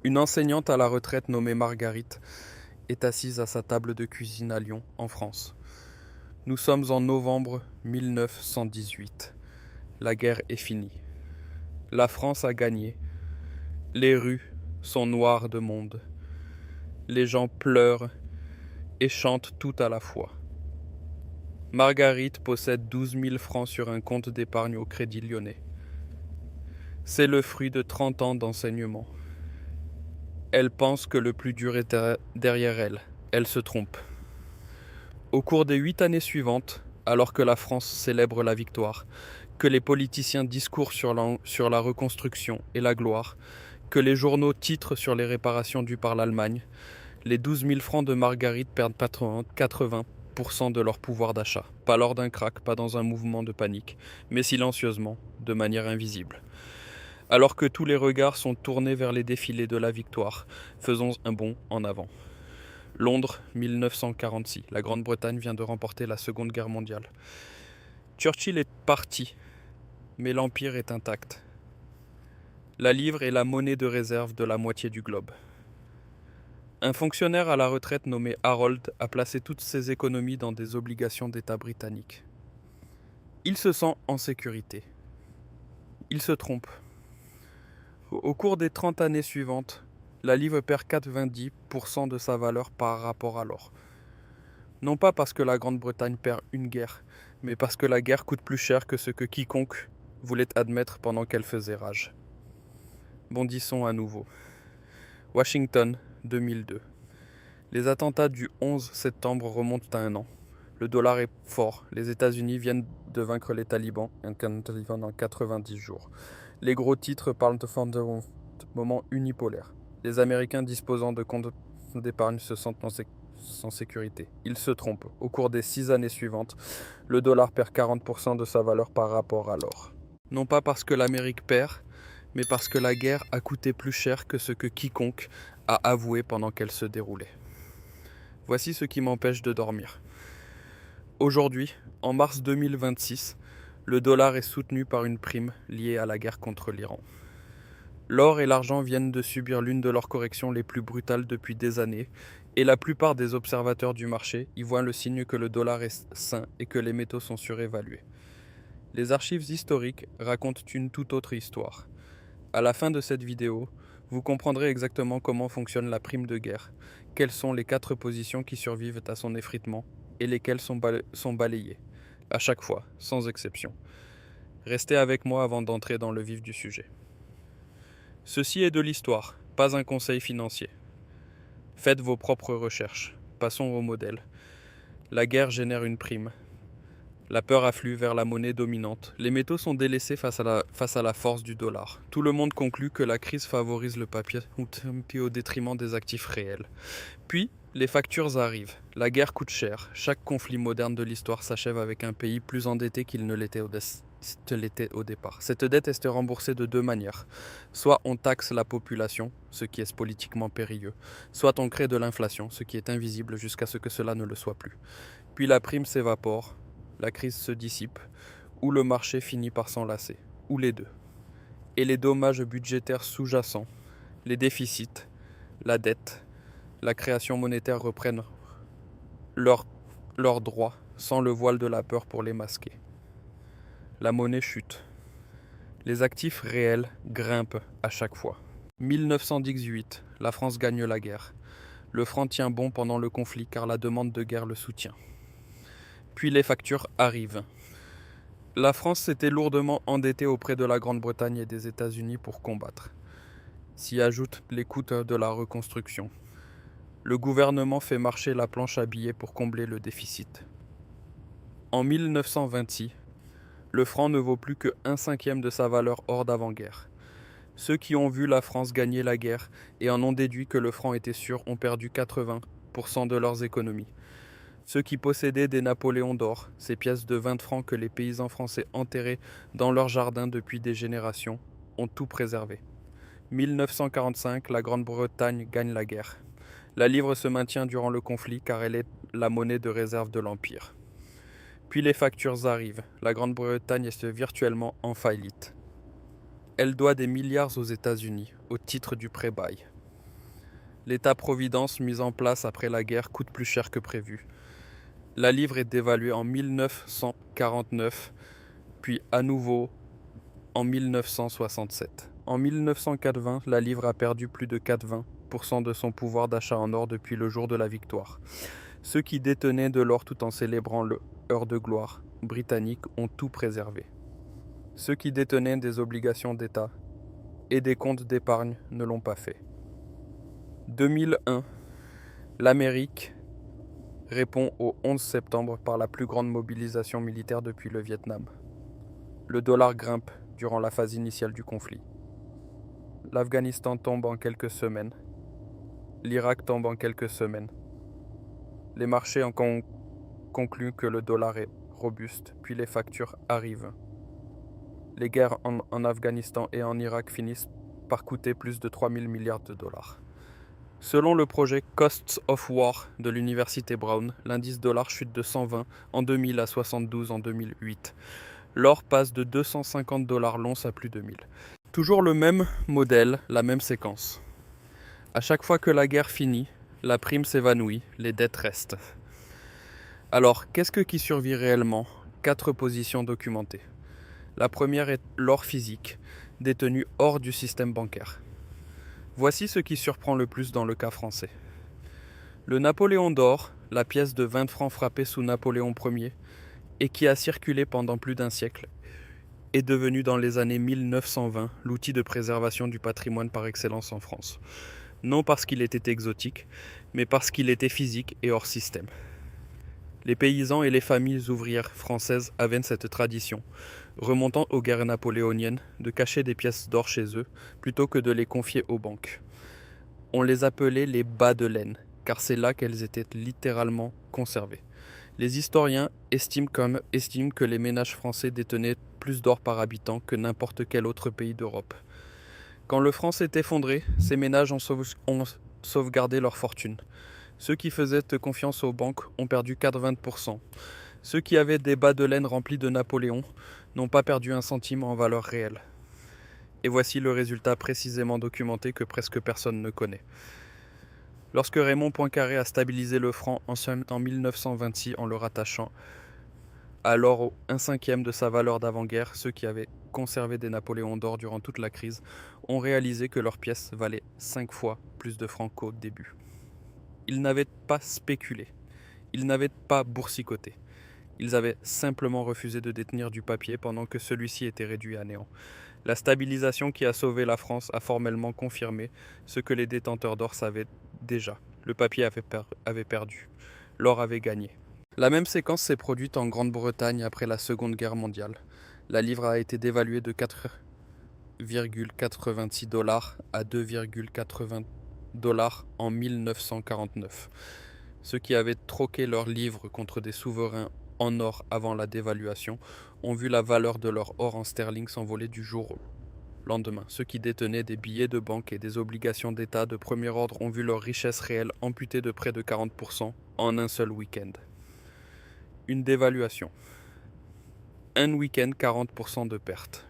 Une enseignante à la retraite nommée Marguerite est assise à sa table de cuisine à Lyon, en France. Nous sommes en novembre 1918. La guerre est finie. La France a gagné. Les rues sont noires de monde. Les gens pleurent et chantent tout à la fois. Marguerite possède 12 000 francs sur un compte d'épargne au Crédit Lyonnais. C'est le fruit de 30 ans d'enseignement. Elle pense que le plus dur est derrière elle. Elle se trompe. Au cours des 8 années suivantes, alors que la France célèbre la victoire, que les politiciens discourent sur la reconstruction et la gloire, que les journaux titrent sur les réparations dues par l'Allemagne, les 12 000 francs de Marguerite perdent 80% de leur pouvoir d'achat. Pas lors d'un krach, pas dans un mouvement de panique, mais silencieusement, de manière invisible. Alors que tous les regards sont tournés vers les défilés de la victoire, faisons un bond en avant. Londres, 1946. La Grande-Bretagne vient de remporter la Seconde Guerre mondiale. Churchill est parti, mais l'Empire est intact. La livre est la monnaie de réserve de la moitié du globe. Un fonctionnaire à la retraite nommé Harold a placé toutes ses économies dans des obligations d'État britanniques. Il se sent en sécurité. Il se trompe. Au cours des 30 années suivantes, la livre perd 90% de sa valeur par rapport à l'or. Non pas parce que la Grande-Bretagne perd une guerre, mais parce que la guerre coûte plus cher que ce que quiconque voulait admettre pendant qu'elle faisait rage. Bondissons à nouveau. Washington, 2002. Les attentats du 11 septembre remontent à un an. Le dollar est fort. Les États-Unis viennent de vaincre les talibans en 90 jours. Les gros titres parlent de moment unipolaire. Les Américains disposant de comptes d'épargne se sentent sans sécurité. Ils se trompent. Au cours des 6 années suivantes, le dollar perd 40% de sa valeur par rapport à l'or. Non pas parce que l'Amérique perd, mais parce que la guerre a coûté plus cher que ce que quiconque a avoué pendant qu'elle se déroulait. Voici ce qui m'empêche de dormir. Aujourd'hui, en mars 2026, le dollar est soutenu par une prime liée à la guerre contre l'Iran. L'or et l'argent viennent de subir l'une de leurs corrections les plus brutales depuis des années, et la plupart des observateurs du marché y voient le signe que le dollar est sain et que les métaux sont surévalués. Les archives historiques racontent une toute autre histoire. À la fin de cette vidéo, vous comprendrez exactement comment fonctionne la prime de guerre, quelles sont les 4 positions qui survivent à son effritement, et lesquelles sont balayées, à chaque fois, sans exception. Restez avec moi avant d'entrer dans le vif du sujet. Ceci est de l'histoire, pas un conseil financier. Faites vos propres recherches. Passons au modèle. La guerre génère une prime. La peur afflue vers la monnaie dominante. Les métaux sont délaissés face à la force du dollar. Tout le monde conclut que la crise favorise le papier au détriment des actifs réels. Puis, les factures arrivent. La guerre coûte cher. Chaque conflit moderne de l'histoire s'achève avec un pays plus endetté qu'il ne l'était au départ. Cette dette est remboursée de 2 manières. Soit on taxe la population, ce qui est politiquement périlleux, soit on crée de l'inflation, ce qui est invisible jusqu'à ce que cela ne le soit plus. Puis la prime s'évapore, la crise se dissipe, ou le marché finit par s'enlacer, ou les deux. Et les dommages budgétaires sous-jacents, les déficits, la dette, la création monétaire reprennent leurs droits sans le voile de la peur pour les masquer. La monnaie chute. Les actifs réels grimpent à chaque fois. 1918, la France gagne la guerre. Le franc tient bon pendant le conflit car la demande de guerre le soutient. Puis les factures arrivent. La France s'était lourdement endettée auprès de la Grande-Bretagne et des États-Unis pour combattre. S'y ajoutent les coûts de la reconstruction. Le gouvernement fait marcher la planche à billets pour combler le déficit. En 1926, le franc ne vaut plus que 1/5 de sa valeur hors d'avant-guerre. Ceux qui ont vu la France gagner la guerre et en ont déduit que le franc était sûr ont perdu 80% de leurs économies. Ceux qui possédaient des Napoléons d'or, ces pièces de 20 francs que les paysans français enterraient dans leurs jardins depuis des générations, ont tout préservé. 1945, la Grande-Bretagne gagne la guerre. La livre se maintient durant le conflit car elle est la monnaie de réserve de l'Empire. Puis les factures arrivent. La Grande-Bretagne est virtuellement en faillite. Elle doit des milliards aux États-Unis, au titre du pré-bail. L'État-providence mis en place après la guerre coûte plus cher que prévu. La livre est dévaluée en 1949, puis à nouveau en 1967. En 1980, la livre a perdu plus de 80% de son pouvoir d'achat en or depuis le jour de la victoire. Ceux qui détenaient de l'or tout en célébrant le heure de gloire britannique ont tout préservé. Ceux qui détenaient des obligations d'État et des comptes d'épargne ne l'ont pas fait. 2001, l'Amérique répond au 11 septembre par la plus grande mobilisation militaire depuis le Vietnam. Le dollar grimpe durant la phase initiale du conflit. L'Afghanistan tombe en quelques semaines. L'Irak tombe en quelques semaines. Les marchés en concluent que le dollar est robuste, puis les factures arrivent. Les guerres en Afghanistan et en Irak finissent par coûter plus de 3 000 milliards de dollars. Selon le projet Costs of War de l'université Brown, l'indice dollar chute de 120 en 2000 à 72 en 2008. L'or passe de 250 dollars l'once à plus de 1000. Toujours le même modèle, la même séquence. À chaque fois que la guerre finit, la prime s'évanouit, les dettes restent. Alors, qu'est-ce qui survit réellement? 4 positions documentées. La première est l'or physique, détenu hors du système bancaire. Voici ce qui surprend le plus dans le cas français. Le Napoléon d'or, la pièce de 20 francs frappée sous Napoléon Ier, et qui a circulé pendant plus d'un siècle, est devenu dans les années 1920 l'outil de préservation du patrimoine par excellence en France. Non parce qu'il était exotique, mais parce qu'il était physique et hors système. Les paysans et les familles ouvrières françaises avaient cette tradition, remontant aux guerres napoléoniennes, de cacher des pièces d'or chez eux, plutôt que de les confier aux banques. On les appelait les bas de laine, car c'est là qu'elles étaient littéralement conservées. Les historiens estiment que les ménages français détenaient plus d'or par habitant que n'importe quel autre pays d'Europe. Quand le franc s'est effondré, ces ménages ont sauvegardé leur fortune. Ceux qui faisaient confiance aux banques ont perdu 80%. Ceux qui avaient des bas de laine remplis de Napoléon n'ont pas perdu un centime en valeur réelle. Et voici le résultat précisément documenté que presque personne ne connaît. Lorsque Raymond Poincaré a stabilisé le franc en 1926 en le rattachant alors au 1/5 de sa valeur d'avant-guerre, ceux qui avaient conservé des Napoléons d'or durant toute la crise ont réalisé que leurs pièces valaient 5 fois plus de francs qu'au début. Ils n'avaient pas spéculé, ils n'avaient pas boursicoté. Ils avaient simplement refusé de détenir du papier pendant que celui-ci était réduit à néant. La stabilisation qui a sauvé la France a formellement confirmé ce que les détenteurs d'or savaient déjà. Le papier avait perdu, l'or avait gagné. La même séquence s'est produite en Grande-Bretagne après la Seconde Guerre mondiale. La livre a été dévaluée de 4,86 dollars à 2,80 dollars en 1949. Ceux qui avaient troqué leurs livres contre des souverains en or avant la dévaluation ont vu la valeur de leur or en sterling s'envoler du jour au lendemain. Ceux qui détenaient des billets de banque et des obligations d'État de premier ordre ont vu leur richesse réelle amputée de près de 40% en un seul week-end. Une dévaluation. Un week-end, 40% de perte.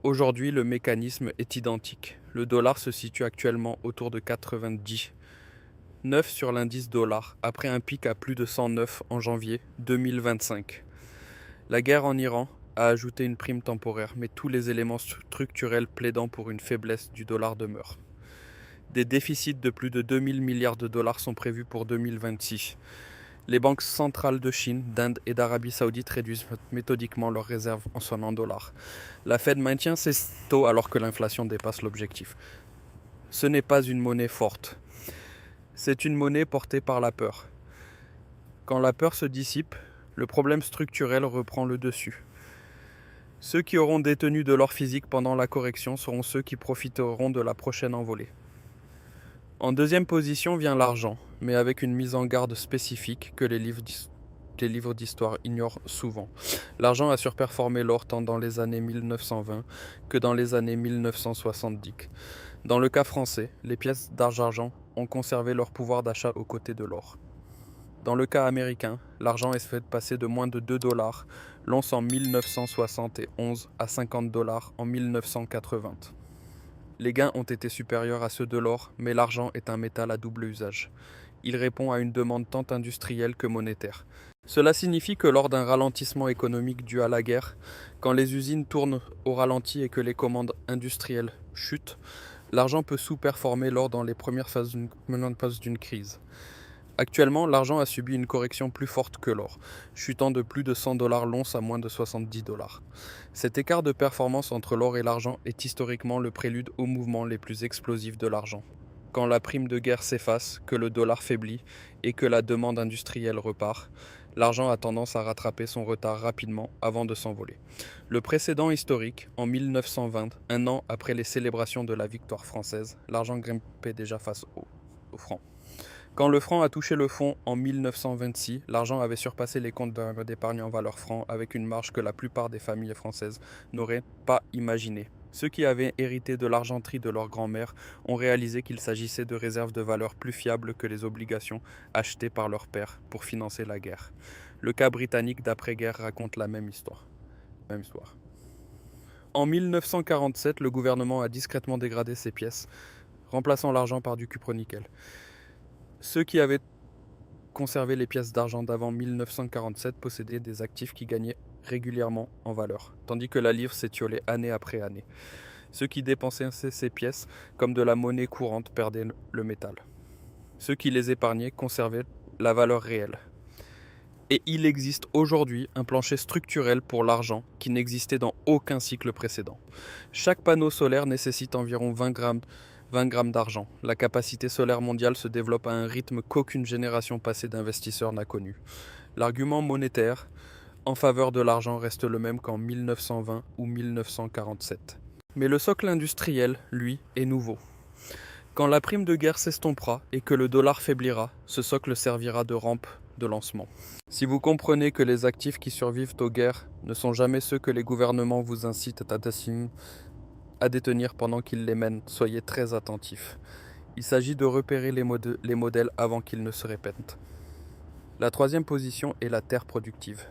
Aujourd'hui, le mécanisme est identique. Le dollar se situe actuellement autour de 90. 9 sur l'indice dollar, après un pic à plus de 109 en janvier 2025. La guerre en Iran a ajouté une prime temporaire, mais tous les éléments structurels plaidant pour une faiblesse du dollar demeurent. Des déficits de plus de 2000 milliards de dollars sont prévus pour 2026. Les banques centrales de Chine, d'Inde et d'Arabie Saoudite réduisent méthodiquement leurs réserves en sonnant dollars. La Fed maintient ses taux alors que l'inflation dépasse l'objectif. Ce n'est pas une monnaie forte. C'est une monnaie portée par la peur. Quand la peur se dissipe, le problème structurel reprend le dessus. Ceux qui auront détenu de l'or physique pendant la correction seront ceux qui profiteront de la prochaine envolée. En deuxième position vient l'argent, mais avec une mise en garde spécifique que les livres d'histoire ignorent souvent. L'argent a surperformé l'or tant dans les années 1920 que dans les années 1970. Dans le cas français, les pièces d'argent ont conservé leur pouvoir d'achat aux côtés de l'or. Dans le cas américain, l'argent est fait passer de moins de 2 dollars l'once en 1971 à 50 dollars en 1980. Les gains ont été supérieurs à ceux de l'or, mais l'argent est un métal à double usage. Il répond à une demande tant industrielle que monétaire. Cela signifie que lors d'un ralentissement économique dû à la guerre, quand les usines tournent au ralenti et que les commandes industrielles chutent, l'argent peut sous-performer l'or dans les premières phases d'une crise. Actuellement, l'argent a subi une correction plus forte que l'or, chutant de plus de 100 $ l'once à moins de 70 $. Cet écart de performance entre l'or et l'argent est historiquement le prélude aux mouvements les plus explosifs de l'argent. Quand la prime de guerre s'efface, que le dollar faiblit et que la demande industrielle repart, l'argent a tendance à rattraper son retard rapidement avant de s'envoler. Le précédent historique, en 1920, un an après les célébrations de la victoire française, l'argent grimpait déjà face au franc. Quand le franc a touché le fond en 1926, l'argent avait surpassé les comptes d'épargne en valeur franc avec une marge que la plupart des familles françaises n'auraient pas imaginée. Ceux qui avaient hérité de l'argenterie de leur grand-mère ont réalisé qu'il s'agissait de réserves de valeur plus fiables que les obligations achetées par leur père pour financer la guerre. Le cas britannique d'après-guerre raconte la même histoire. En 1947, le gouvernement a discrètement dégradé ces pièces, remplaçant l'argent par du cupronickel. Ceux qui avaient conservé les pièces d'argent d'avant 1947 possédaient des actifs qui gagnaient régulièrement en valeur, tandis que la livre s'étiolait année après année. Ceux qui dépensaient ces pièces comme de la monnaie courante perdaient le métal. Ceux qui les épargnaient conservaient la valeur réelle. Et il existe aujourd'hui un plancher structurel pour l'argent qui n'existait dans aucun cycle précédent. Chaque panneau solaire nécessite environ 20 grammes d'argent. La capacité solaire mondiale se développe à un rythme qu'aucune génération passée d'investisseurs n'a connu. L'argument monétaire en faveur de l'argent reste le même qu'en 1920 ou 1947. Mais le socle industriel, lui, est nouveau. Quand la prime de guerre s'estompera et que le dollar faiblira, ce socle servira de rampe de lancement. Si vous comprenez que les actifs qui survivent aux guerres ne sont jamais ceux que les gouvernements vous incitent à détenir pendant qu'ils les mènent, soyez très attentifs. Il s'agit de repérer les modèles avant qu'ils ne se répètent. La troisième position est la terre productive.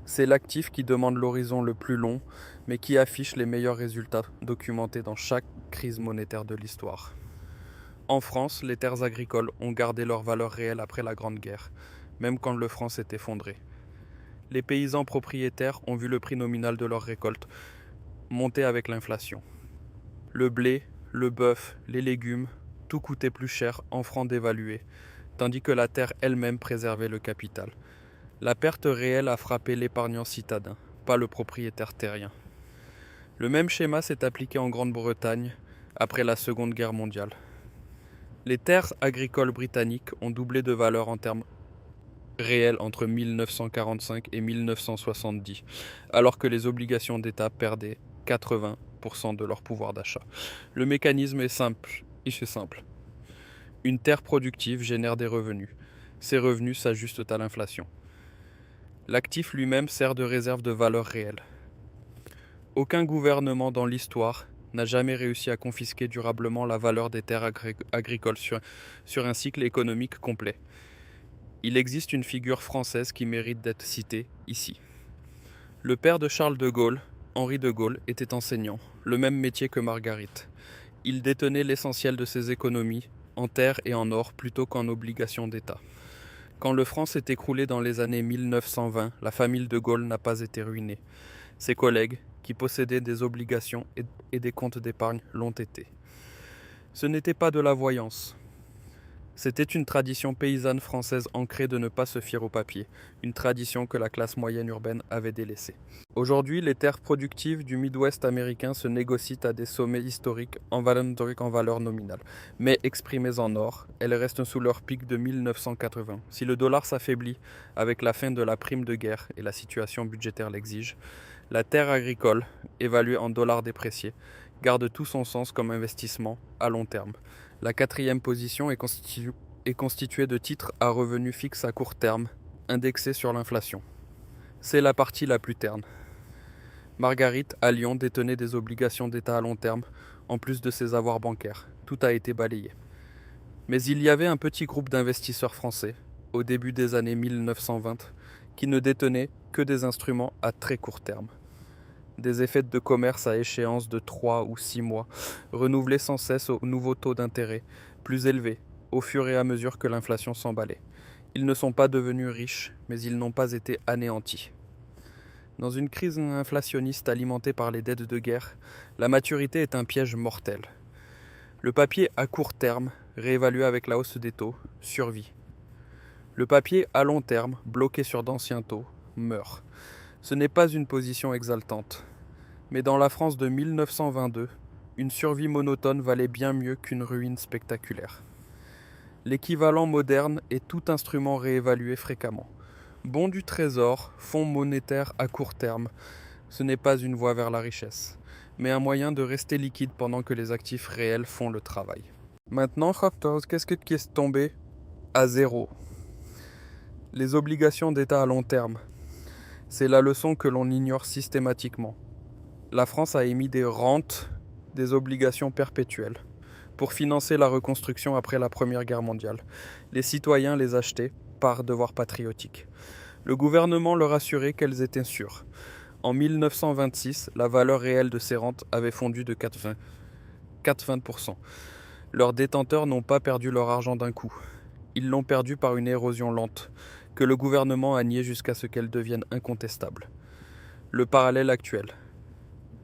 C'est l'actif qui demande l'horizon le plus long, mais qui affiche les meilleurs résultats documentés dans chaque crise monétaire de l'histoire. En France, les terres agricoles ont gardé leur valeur réelle après la Grande Guerre, même quand le franc s'est effondré. Les paysans propriétaires ont vu le prix nominal de leurs récoltes monter avec l'inflation. Le blé, le bœuf, les légumes, tout coûtait plus cher en francs dévalués, tandis que la terre elle-même préservait le capital. La perte réelle a frappé l'épargnant citadin, pas le propriétaire terrien. Le même schéma s'est appliqué en Grande-Bretagne après la Seconde Guerre mondiale. Les terres agricoles britanniques ont doublé de valeur en termes réels entre 1945 et 1970, alors que les obligations d'État perdaient 80% de leur pouvoir d'achat. Le mécanisme est simple. Une terre productive génère des revenus. Ces revenus s'ajustent à l'inflation. L'actif lui-même sert de réserve de valeur réelle. Aucun gouvernement dans l'histoire n'a jamais réussi à confisquer durablement la valeur des terres agricoles sur un cycle économique complet. Il existe une figure française qui mérite d'être citée ici. Le père de Charles de Gaulle, Henri de Gaulle, était enseignant, le même métier que Marguerite. Il détenait l'essentiel de ses économies, en terre et en or plutôt qu'en obligations d'État. Quand le franc s'est écroulé dans les années 1920, la famille de Gaulle n'a pas été ruinée. Ses collègues, qui possédaient des obligations et des comptes d'épargne, l'ont été. Ce n'était pas de la voyance. C'était une tradition paysanne française ancrée de ne pas se fier au papier, une tradition que la classe moyenne urbaine avait délaissée. Aujourd'hui, les terres productives du Midwest américain se négocient à des sommets historiques en valeur nominale, mais exprimées en or, elles restent sous leur pic de 1980. Si le dollar s'affaiblit avec la fin de la prime de guerre et la situation budgétaire l'exige, la terre agricole, évaluée en dollars dépréciés, garde tout son sens comme investissement à long terme. La quatrième position est constituée de titres à revenus fixes à court terme, indexés sur l'inflation. C'est la partie la plus terne. Marguerite, à Lyon, détenait des obligations d'État à long terme, en plus de ses avoirs bancaires. Tout a été balayé. Mais il y avait un petit groupe d'investisseurs français, au début des années 1920, qui ne détenaient que des instruments à très court terme. des effets de commerce à échéance de 3 ou 6 mois, renouvelés sans cesse aux nouveaux taux d'intérêt, plus élevés, au fur et à mesure que l'inflation s'emballait. Ils ne sont pas devenus riches, mais ils n'ont pas été anéantis. Dans une crise inflationniste alimentée par les dettes de guerre, la maturité est un piège mortel. Le papier à court terme, réévalué avec la hausse des taux, survit. Le papier à long terme, bloqué sur d'anciens taux, meurt. Ce n'est pas une position exaltante. Mais dans la France de 1922, une survie monotone valait bien mieux qu'une ruine spectaculaire. L'équivalent moderne est tout instrument réévalué fréquemment. Bons du trésor, fonds monétaires à court terme, ce n'est pas une voie vers la richesse, mais un moyen de rester liquide pendant que les actifs réels font le travail. Maintenant, qu'est-ce qui est tombé à zéro? Les obligations d'État à long terme. C'est la leçon que l'on ignore systématiquement. La France a émis des rentes, des obligations perpétuelles, pour financer la reconstruction après la Première Guerre mondiale. Les citoyens les achetaient par devoir patriotique. Le gouvernement leur assurait qu'elles étaient sûres. En 1926, la valeur réelle de ces rentes avait fondu de 4,20%. Leurs détenteurs n'ont pas perdu leur argent d'un coup. Ils l'ont perdu par une érosion lente, que le gouvernement a niée jusqu'à ce qu'elle devienne incontestable. Le parallèle actuel.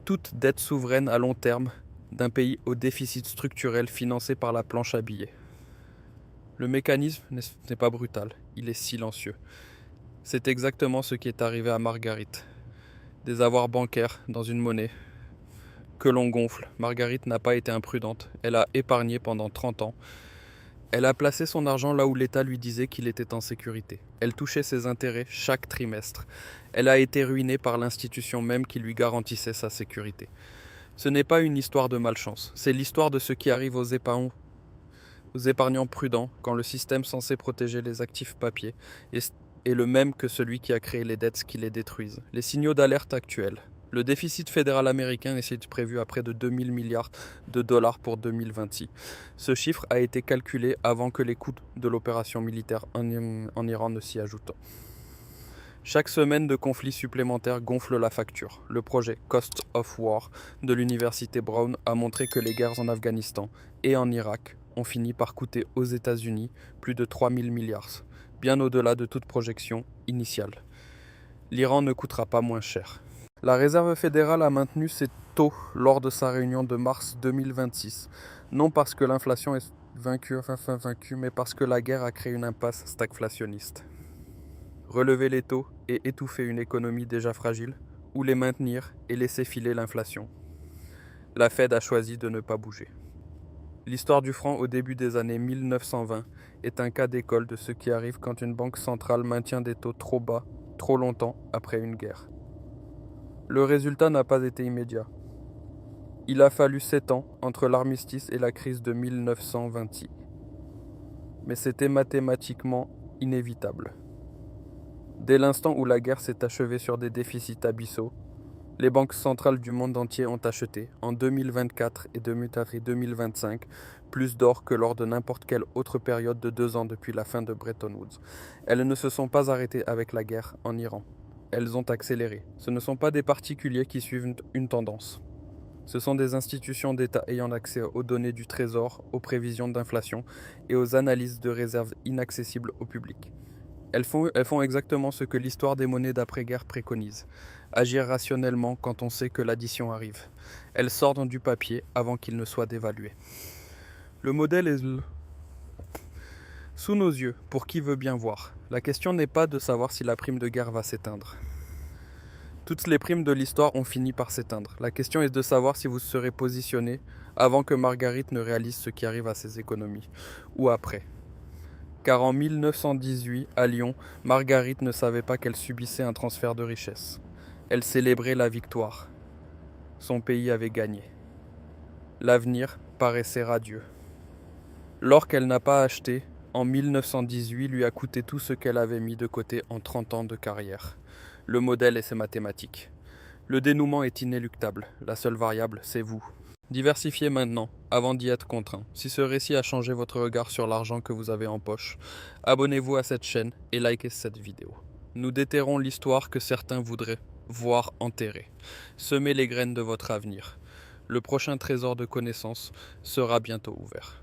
Toute dette souveraine à long terme d'un pays au déficit structurel financé par la planche à billets. Le mécanisme n'est pas brutal, il est silencieux. C'est exactement ce qui est arrivé à Marguerite. Des avoirs bancaires dans une monnaie que l'on gonfle. Marguerite n'a pas été imprudente, elle a épargné pendant 30 ans. Elle a placé son argent là où l'État lui disait qu'il était en sécurité. Elle touchait ses intérêts chaque trimestre. Elle a été ruinée par l'institution même qui lui garantissait sa sécurité. Ce n'est pas une histoire de malchance, c'est l'histoire de ce qui arrive aux épargnants prudents quand le système censé protéger les actifs papier est le même que celui qui a créé les dettes qui les détruisent. Les signaux d'alerte actuels. Le déficit fédéral américain est prévu à près de 2000 milliards de dollars pour 2026. Ce chiffre a été calculé avant que les coûts de l'opération militaire en Iran ne s'y ajoutent. Chaque semaine de conflits supplémentaires gonfle la facture. Le projet Cost of War de l'université Brown a montré que les guerres en Afghanistan et en Irak ont fini par coûter aux États-Unis plus de 3000 milliards, bien au-delà de toute projection initiale. L'Iran ne coûtera pas moins cher. La Réserve fédérale a maintenu ses taux lors de sa réunion de mars 2026, non parce que l'inflation est vaincue, mais parce que la guerre a créé une impasse stagflationniste. Relever les taux et étouffer une économie déjà fragile, ou les maintenir et laisser filer l'inflation. La Fed a choisi de ne pas bouger. L'histoire du franc au début des années 1920 est un cas d'école de ce qui arrive quand une banque centrale maintient des taux trop bas, trop longtemps après une guerre. Le résultat n'a pas été immédiat. Il a fallu 7 ans entre l'armistice et la crise de 1926. Mais c'était mathématiquement inévitable. Dès l'instant où la guerre s'est achevée sur des déficits abyssaux, les banques centrales du monde entier ont acheté, en 2024 et 2025, plus d'or que lors de n'importe quelle autre période de 2 ans depuis la fin de Bretton Woods. Elles ne se sont pas arrêtées avec la guerre en Iran. Elles ont accéléré. Ce ne sont pas des particuliers qui suivent une tendance. Ce sont des institutions d'État ayant accès aux données du Trésor, aux prévisions d'inflation et aux analyses de réserves inaccessibles au public. Elles font exactement ce que l'histoire des monnaies d'après-guerre préconise. Agir rationnellement quand on sait que l'addition arrive. Elles sortent du papier avant qu'il ne soit dévalué. Le modèle est sous nos yeux, pour qui veut bien voir. La question n'est pas de savoir si la prime de guerre va s'éteindre. Toutes les primes de l'histoire ont fini par s'éteindre. La question est de savoir si vous serez positionné avant que Marguerite ne réalise ce qui arrive à ses économies, ou après. Car en 1918, à Lyon, Marguerite ne savait pas qu'elle subissait un transfert de richesse. Elle célébrait la victoire. Son pays avait gagné. L'avenir paraissait radieux. L'or qu'elle n'a pas acheté, en 1918, lui a coûté tout ce qu'elle avait mis de côté en 30 ans de carrière. Le modèle et ses mathématiques. Le dénouement est inéluctable. La seule variable, c'est vous. Diversifiez maintenant, avant d'y être contraint. Si ce récit a changé votre regard sur l'argent que vous avez en poche, abonnez-vous à cette chaîne et likez cette vidéo. Nous déterrons l'histoire que certains voudraient voire enterré. Semez les graines de votre avenir. Le prochain trésor de connaissances sera bientôt ouvert.